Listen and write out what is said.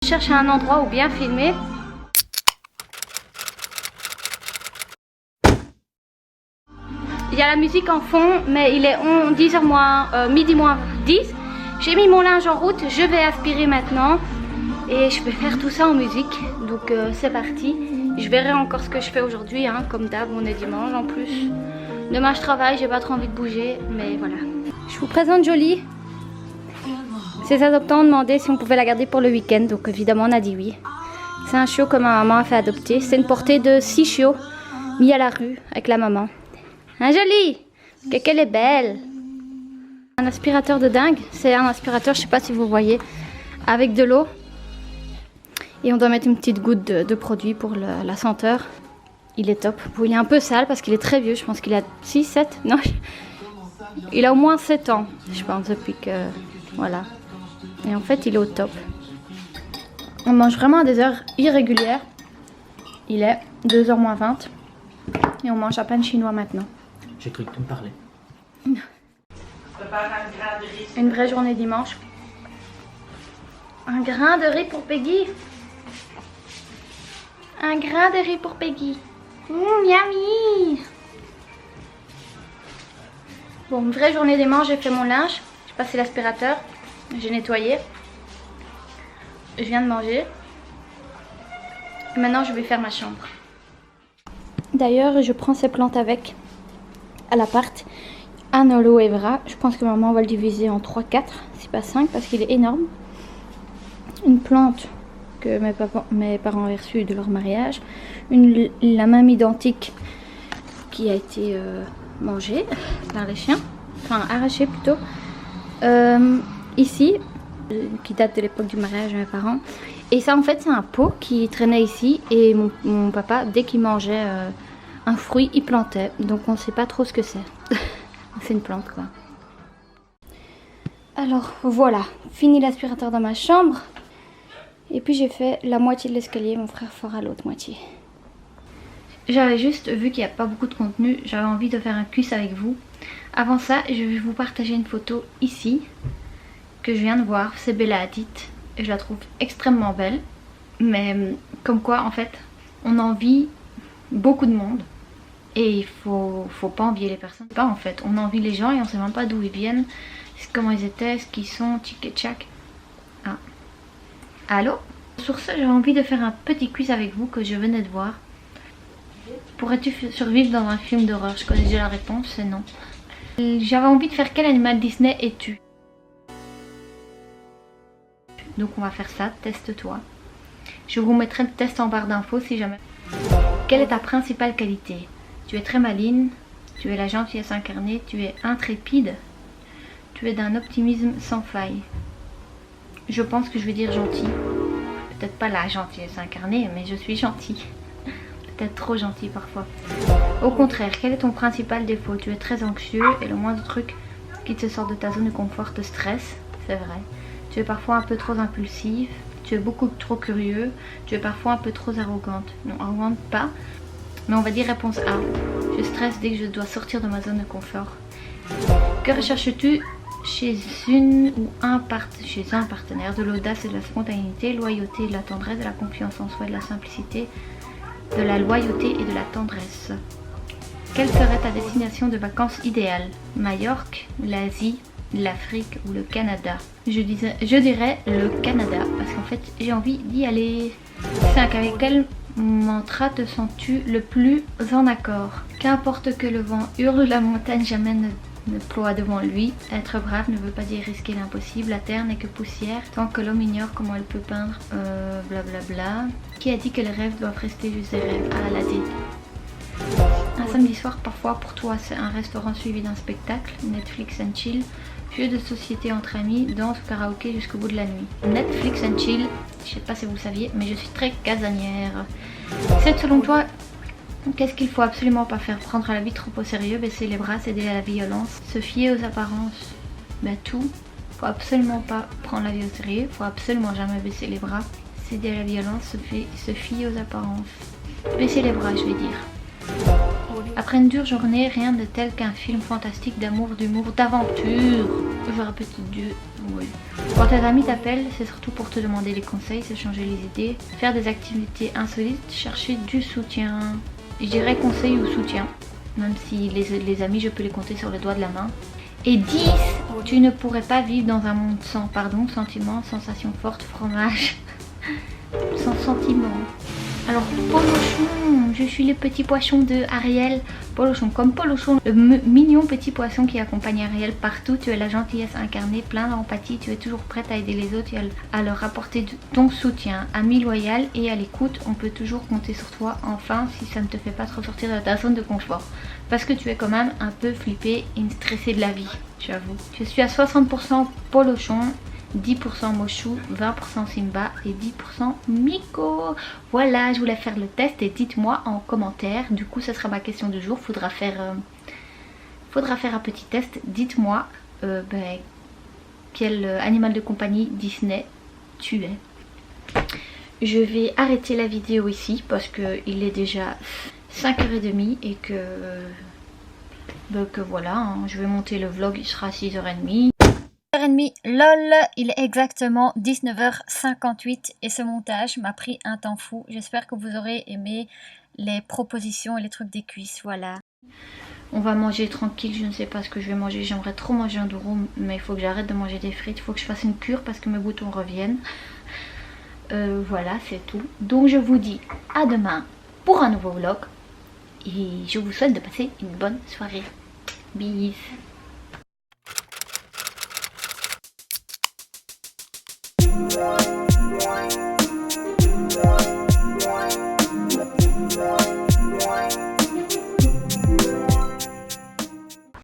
cherche un endroit où bien filmer. Il y a la musique en fond, mais il est 10h moins, midi moins 10. J'ai mis mon linge en route, je vais aspirer maintenant. Et je vais faire tout ça en musique, donc c'est parti. Je verrai encore ce que je fais aujourd'hui, hein, comme d'hab, on est dimanche en plus. Demain je travaille, j'ai pas trop envie de bouger, mais voilà. Je vous présente Jolie. Ses adoptants ont demandé si on pouvait la garder pour le week-end, donc évidemment on a dit oui. C'est un chiot que ma maman a fait adopter. C'est une portée de 6 chiots mis à la rue avec la maman. Hein Jolie? Qu'elle est belle. Un aspirateur de dingue, c'est un aspirateur, je sais pas si vous voyez, avec de l'eau. Et on doit mettre une petite goutte de produit pour la senteur. Il est top. Bon, il est un peu sale parce qu'il est très vieux. Je pense qu'il a 6, 7, non. Il a au moins 7 ans, je pense, depuis que... Voilà. Et en fait, il est au top. On mange vraiment à des heures irrégulières. Il est 2h moins 20. Et on mange à peine chinois maintenant. J'ai cru que tu me parlais. Une vraie journée dimanche. Un grain de riz pour Peggy. Un grain de riz pour Peggy. Yummy. Bon, une vraie journée dimanche, j'ai fait mon linge. J'ai passé l'aspirateur. J'ai nettoyé. Je viens de manger. Et maintenant, je vais faire ma chambre. D'ailleurs, je prends ces plantes avec à l'appart. Un aloe vera. Je pense que maman va le diviser en 3-4, si pas 5, parce qu'il est énorme. Une plante que mes parents avaient reçue de leur mariage. La même identique qui a été mangée par les chiens. Enfin, arrachée plutôt. Ici, qui date de l'époque du mariage de mes parents. Et ça, en fait, c'est un pot qui traînait ici. Et mon papa, dès qu'il mangeait un fruit, il plantait. Donc, on ne sait pas trop ce que c'est. C'est une plante, quoi. Alors, voilà. Fini l'aspirateur dans ma chambre. Et puis, j'ai fait la moitié de l'escalier. Mon frère fera l'autre moitié. J'avais juste, vu qu'il n'y a pas beaucoup de contenu, j'avais envie de faire un quiz avec vous. Avant ça, je vais vous partager une photo ici. Que je viens de voir. C'est Bella Hadid. Et je la trouve extrêmement belle. Mais comme quoi, en fait, on envie beaucoup de monde. Et il faut pas envier les personnes. Pas en fait, on envie les gens et on sait même pas d'où ils viennent, comment ils étaient, ce qu'ils sont, tic et tchac. Ah. Allô? Sur ce, j'ai envie de faire un petit quiz avec vous que je venais de voir. Pourrais-tu survivre dans un film d'horreur? Je connais déjà la réponse, c'est non. J'avais envie de faire quel animal Disney es-tu? Donc on va faire ça, teste-toi. Je vous mettrai le test en barre d'infos si jamais. Quelle est ta principale qualité? Tu es très maligne, tu es la gentillesse incarnée, tu es intrépide, tu es d'un optimisme sans faille. Je pense que je vais dire gentil. Peut-être pas la gentillesse incarnée, mais je suis gentille. Peut-être trop gentille parfois. Au contraire, quel est ton principal défaut? Tu es très anxieux et le moindre truc qui te sort de ta zone de confort te stresse, c'est vrai. Tu es parfois un peu trop impulsive, tu es beaucoup trop curieux, tu es parfois un peu trop arrogante. Non, arrogante pas. Mais on va dire réponse A. Je stresse dès que je dois sortir de ma zone de confort. Que recherches-tu chez un partenaire? De l'audace et de la spontanéité, loyauté et de la tendresse, de la confiance en soi et de la simplicité, de la loyauté et de la tendresse. Quelle serait ta destination de vacances idéale? Majorque, l'Asie, l'Afrique ou le Canada? Je dirais le Canada parce qu'en fait j'ai envie d'y aller. 5. Avec quel mantra te sens-tu le plus en accord? Qu'importe que le vent hurle, la montagne jamais ne ploie devant lui. Être brave ne veut pas dire risquer l'impossible. La terre n'est que poussière tant que l'homme ignore comment elle peut peindre. Blablabla. Qui a dit que les rêves doivent rester juste des rêves? Ah, Aladdin. Un samedi soir parfois pour toi c'est un restaurant suivi d'un spectacle, Netflix and chill, jeu de société entre amis, danse ou karaoké jusqu'au bout de la nuit. Netflix and chill, je sais pas si vous saviez mais je suis très casanière. 7. Selon toi, qu'est-ce qu'il faut absolument pas faire? Prendre la vie trop au sérieux, baisser les bras, céder à la violence, se fier aux apparences. Ben tout, faut absolument pas prendre la vie au sérieux, faut absolument jamais baisser les bras, céder à la violence, se fier aux apparences. Baisser les bras je vais dire. Après une dure journée, rien de tel qu'un film fantastique d'amour, d'humour, d'aventure. J'aurais peut-être dû... Oui. Quand tes amis t'appellent, c'est surtout pour te demander des conseils, s'échanger les idées, faire des activités insolites, chercher du soutien. Je dirais conseil ou soutien, même si les amis, je peux les compter sur les doigts de la main. Et 10, tu ne pourrais pas vivre dans un monde sans pardon, sentiments, sensations fortes, fromage, sans sentiments. Alors Polochon, je suis le petit poisson de Ariel. Polochon, comme Polochon, le mignon petit poisson qui accompagne Ariel partout. Tu es la gentillesse incarnée, plein d'empathie. Tu es toujours prête à aider les autres et à leur apporter ton soutien. Ami loyal et à l'écoute, on peut toujours compter sur toi. Enfin, si ça ne te fait pas trop sortir de ta zone de confort. Parce que tu es quand même un peu flippé et stressé de la vie, j'avoue. Je suis à 60% Polochon, 10% Mochou, 20% Simba et 10% Miko. Voilà, je voulais faire le test et dites-moi en commentaire. Du coup, ce sera ma question du jour. Faudra faire un petit test. Dites-moi quel animal de compagnie Disney tu es. Je vais arrêter la vidéo ici parce qu'il est déjà 5h30 et que voilà, hein, je vais monter le vlog, il sera à 6h30. 6h30, lol, il est exactement 19h58 et ce montage m'a pris un temps fou. J'espère que vous aurez aimé les propositions et les trucs des cuisses, voilà. On va manger tranquille, je ne sais pas ce que je vais manger. J'aimerais trop manger un durum, mais il faut que j'arrête de manger des frites. Il faut que je fasse une cure parce que mes boutons reviennent. Voilà, c'est tout. Donc je vous dis à demain pour un nouveau vlog. Et je vous souhaite de passer une bonne soirée. Bis.